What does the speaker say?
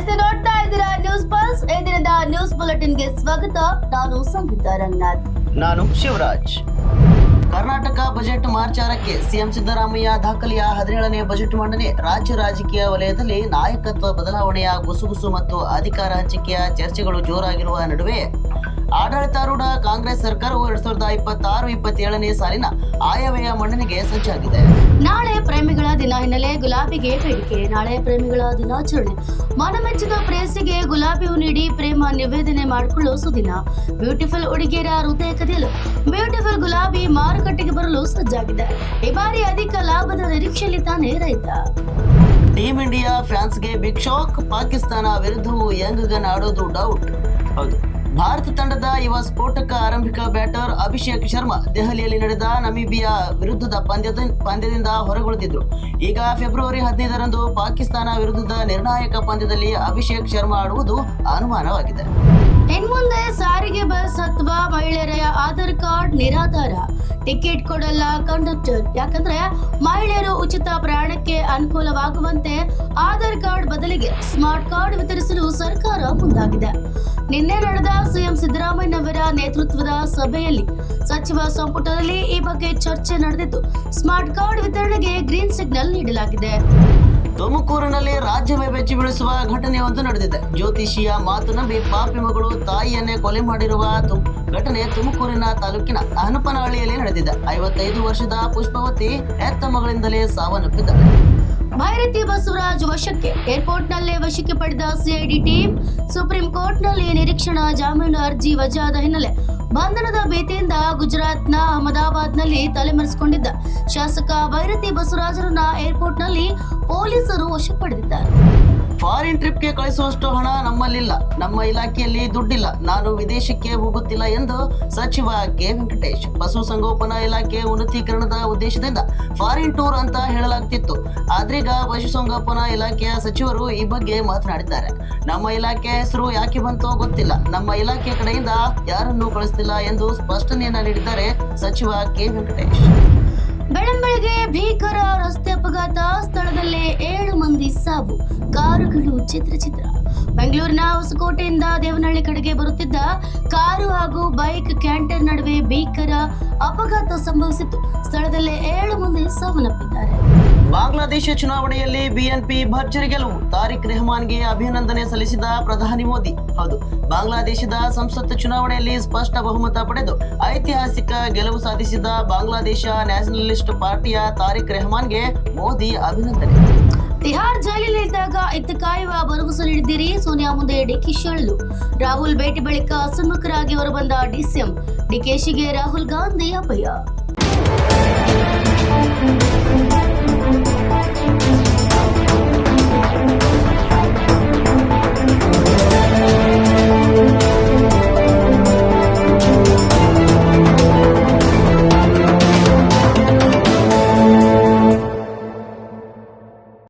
ನಮಸ್ತೆ, ನೋಡ್ತಾ ಇದ್ದೀರಾ ನ್ಯೂಸ್ ಪಲ್ಸ್. ಈ ದಿನದ ನ್ಯೂಸ್ ಬುಲೆಟಿನ್ಗೆ ಸ್ವಾಗತ. ನಾನು ಸಂಗೀತ ರಂಗನಾಥ್. ನಾನು ಶಿವರಾಜ್. ಕರ್ನಾಟಕ ಬಜೆಟ್ ಮಾರ್ಚ್ 6ಕ್ಕೆ ಸಿಎಂ ಸಿದ್ದರಾಮಯ್ಯ ದಾಖಲೆಯ 17ನೇ ಬಜೆಟ್ ಮಂಡನೆ. ರಾಜ್ಯ ರಾಜಕೀಯ ವಲಯದಲ್ಲಿ ನಾಯಕತ್ವ ಬದಲಾವಣೆಯ ಗುಸುಗುಸು ಮತ್ತು ಅಧಿಕಾರ ಹಂಚಿಕೆಯ ಚರ್ಚೆಗಳು ಜೋರಾಗಿರುವ ನಡುವೆ ಆಡಳಿತಾರೂಢ ಕಾಂಗ್ರೆಸ್ ಸರ್ಕಾರವು 2026-27ನೇ ಸಾಲಿನ ಆಯವ್ಯಯ ಮಂಡನೆಗೆ ಸಜ್ಜಾಗಿದೆ. ನಾಳೆ ಪ್ರೇಮಿಗಳ ದಿನ ಹಿನ್ನೆಲೆ ಗುಲಾಬಿಗೆ ಬೇಡಿಕೆ. ನಾಳೆ ಪ್ರೇಮಿಗಳ ದಿನಾಚರಣೆ. ಮನಮೆಚ್ಚಿದ ಪ್ರೇಯಸಿಗೆ ಗುಲಾಬಿ ಹೂ ನೀಡಿ ಪ್ರೇಮ ನಿವೇದನೆ ಮಾಡಿಕೊಳ್ಳೋ ಸುದಿನ. ಬ್ಯೂಟಿಫುಲ್ ಹುಡುಗಿಯರ ಹೃದಯ ಕದಿಯಲು ಬ್ಯೂಟಿಫುಲ್ ಗುಲಾಬಿ ಮಾರುಕಟ್ಟೆಗೆ ಬರಲು ಸಜ್ಜಾಗಿದೆ. ಈ ಬಾರಿ ಅಧಿಕ ಲಾಭದ ನಿರೀಕ್ಷೆಯಲ್ಲಿ ತಾನೇ ರೈತ. ಟೀಮ್ ಇಂಡಿಯಾ ಫ್ಯಾನ್ಸ್ಗೆ ಬಿಗ್ ಶಾಕ್. ಪಾಕಿಸ್ತಾನ ವಿರುದ್ಧವೂ ಯಂಗ್ ಗನ್ ಆಡೋದು ಡೌಟ್. ಹೌದು, ಭಾರತ ತಂಡದ ಯುವ ಸ್ಫೋಟಕ ಆರಂಭಿಕ ಬ್ಯಾಟರ್ ಅಭಿಷೇಕ್ ಶರ್ಮಾ ದೆಹಲಿಯಲ್ಲಿ ನಡೆದ ನಮೀಬಿಯಾ ವಿರುದ್ಧದ ಪಂದ್ಯದಿಂದ ಹೊರಗುಳಿದಿದ್ರು. ಈಗ ಫೆಬ್ರವರಿ 15ರಂದು ಪಾಕಿಸ್ತಾನ ವಿರುದ್ಧದ ನಿರ್ಣಾಯಕ ಪಂದ್ಯದಲ್ಲಿ ಅಭಿಷೇಕ್ ಶರ್ಮಾ ಆಡುವುದು ಅನುಮಾನವಾಗಿದೆ. ಇನ್ಮುಂದೆ ಸಾರಿಗೆ ಬಸ್ ಅಥವಾ ಮಹಿಳೆಯರ ಆಧಾರ್ ಕಾರ್ಡ್ ನಿರಾಧಾರ. ಟಿಕೆಟ್ ಕೊಡಲ್ಲ ಕಂಡಕ್ಟರ್. ಯಾಕಂದ್ರೆ ಮಹಿಳೆಯರು ಉಚಿತ ಪ್ರಯಾಣಕ್ಕೆ ಅನುಕೂಲವಾಗುವಂತೆ ಆಧಾರ್ ಕಾರ್ಡ್ ಬದಲಿಗೆ ಸ್ಮಾರ್ಟ್ ಕಾರ್ಡ್ ವಿತರಿಸಲು ಸರ್ಕಾರ ಮುಂದಾಗಿದೆ. ನಿನ್ನೆ ನಡೆದ ಸಿಎಂ ಸಿದ್ದರಾಮಯ್ಯನವರ ನೇತೃತ್ವದ ಸಭೆಯಲ್ಲಿ ಸಚಿವ ಸಂಪುಟದಲ್ಲಿ ಈ ಬಗ್ಗೆ ಚರ್ಚೆ ನಡೆದಿದ್ದು, ಸ್ಮಾರ್ಟ್ ಕಾರ್ಡ್ ವಿತರಣೆಗೆ ಗ್ರೀನ್ ಸಿಗ್ನಲ್ ನೀಡಲಾಗಿದೆ. ತುಮಕೂರಿನಲ್ಲಿ ರಾಜ್ಯವೇ ಬೆಚ್ಚಿ ಬೀಳಿಸುವ ಘಟನೆಯೊಂದು ನಡೆದಿದೆ. ಜ್ಯೋತಿಷಿಯ ಮಾತು ನಂಬಿ ಪಾಪಿ ಮಗಳು ತಾಯಿಯನ್ನೇ ಕೊಲೆ ಮಾಡಿರುವ ಘಟನೆ ತುಮಕೂರಿನ ತಾಲೂಕಿನ ಹನುಪನಹಳ್ಳಿಯಲ್ಲಿ ನಡೆದಿದೆ. 55 ವರ್ಷದ ಪುಷ್ಪವತಿ ಹೆತ್ತ ಮಗಳಿಂದಲೇ ಸಾವನ್ನಪ್ಪಿದ್ದಾಳೆ. ಭೈರತಿ ಬಸವರಾಜ್ ವಶಕ್ಕೆ. ಏರ್ಪೋರ್ಟ್ನಲ್ಲೇ ವಶಕ್ಕೆ ಪಡೆದ ಸಿಐಡಿ ಟೀಮ್. ಸುಪ್ರೀಂ ಕೋರ್ಟ್ನಲ್ಲಿ ನಿರೀಕ್ಷಣಾ ಜಾಮೀನು ಅರ್ಜಿ ವಜಾದ ಹಿನ್ನೆಲೆ ಬಂಧನದ ಭೀತಿಯಿಂದ ಗುಜರಾತ್ನ ಅಹಮದಾಬಾದ್ನಲ್ಲಿ ತಲೆಮರೆಸಿಕೊಂಡಿದ್ದ ಶಾಸಕ ಭೈರತಿ ಬಸವರಾಜರನ್ನ ಏರ್ಪೋರ್ಟ್ನಲ್ಲಿ ಪೊಲೀಸರು ವಶಕ್ಕೆ ಪಡೆದಿದ್ದಾರೆ. ಫಾರಿನ್ ಟ್ರಿಪ್ಗೆ ಕಳಿಸುವಷ್ಟು ಹಣ ನಮ್ಮಲ್ಲಿಲ್ಲ, ನಮ್ಮ ಇಲಾಖೆಯಲ್ಲಿ ದುಡ್ಡಿಲ್ಲ, ನಾನು ವಿದೇಶಕ್ಕೆ ಹೋಗುತ್ತಿಲ್ಲ ಎಂದು ಸಚಿವ ಕೆ ವೆಂಕಟೇಶ್. ಪಶುಸಂಗೋಪನಾ ಇಲಾಖೆ ಉನ್ನತೀಕರಣದ ಉದ್ದೇಶದಿಂದ ಫಾರಿನ್ ಟೂರ್ ಅಂತ ಹೇಳಲಾಗ್ತಿತ್ತು. ಆದ್ರೀಗ ಪಶುಸಂಗೋಪನಾ ಇಲಾಖೆಯ ಸಚಿವರು ಈ ಬಗ್ಗೆ ಮಾತನಾಡಿದ್ದಾರೆ. ನಮ್ಮ ಇಲಾಖೆ ಹೆಸರು ಯಾಕೆ ಬಂತೋ ಗೊತ್ತಿಲ್ಲ, ನಮ್ಮ ಇಲಾಖೆ ಕಡೆಯಿಂದ ಯಾರನ್ನೂ ಕಳಿಸ್ತಿಲ್ಲ ಎಂದು ಸ್ಪಷ್ಟನೆಯನ್ನ ನೀಡಿದ್ದಾರೆ ಸಚಿವ ಕೆ ವೆಂಕಟೇಶ್. ಬೆಳಂಬೆಳಗ್ಗೆ ಭೀಕರ ರಸ್ತೆ ಅಪಘಾತ. ಸ್ಥಳದಲ್ಲೇ 7 ಮಂದಿ ಸಾವು. ಕಾರುಗಳು ಚಿತ್ರ. ಬೆಂಗಳೂರಿನ ಹೊಸಕೋಟೆಯಿಂದ ದೇವನಹಳ್ಳಿ ಕಡೆಗೆ ಬರುತ್ತಿದ್ದ ಕಾರು ಹಾಗೂ ಬೈಕ್ ಕ್ಯಾಂಟರ್ ನಡುವೆ ಭೀಕರ ಅಪಘಾತ ಸಂಭವಿಸಿತ್ತು. ಸ್ಥಳದಲ್ಲೇ 7 ಮಂದಿ ಸಾವನ್ನಪ್ಪಿದ್ದಾರೆ. ಬಾಂಗ್ಲಾದೇಶ ಚುನಾವಣೆಯಲ್ಲಿ ಬಿಎನ್ಪಿ ಭರ್ಜರಿ ಗೆಲುವು. ತಾರಿಕ್ ರೆಹಮಾನ್ಗೆ ಅಭಿನಂದನೆ ಸಲ್ಲಿಸಿದ ಪ್ರಧಾನಿ ಮೋದಿ. ಹೌದು, ಬಾಂಗ್ಲಾದೇಶದ ಸಂಸತ್ ಚುನಾವಣೆಯಲ್ಲಿ ಸ್ಪಷ್ಟ ಬಹುಮತ ಪಡೆದು ಐತಿಹಾಸಿಕ ಗೆಲುವು ಸಾಧಿಸಿದ ಬಾಂಗ್ಲಾದೇಶ ನ್ಯಾಷನಲಿಸ್ಟ್ ಪಾರ್ಟಿಯ ತಾರಿಕ್ ರೆಹಮಾನ್ಗೆ ಮೋದಿ ಅಭಿನಂದನೆ. ತಿಹಾರ್ ಜೈಲಿನಲ್ಲಿದ್ದಾಗ ಇತ್ತ ಕಾಯುವ ಭರವಸೆ ನೀಡಿದ್ದೀರಿ. ಸೋನಿಯಾ ಮುಂದೆ ಡಿಕೆಶಿ ಅಳಲು. ರಾಹುಲ್ ಭೇಟಿ ಬಳಿಕ ಅಸಮ್ಮಖರಾಗಿ ಹೊರಬಂದ ಡಿಸಿಎಂ. ಡಿಕೆಶಿಗೆ ರಾಹುಲ್ ಗಾಂಧಿ ಅಭಯ.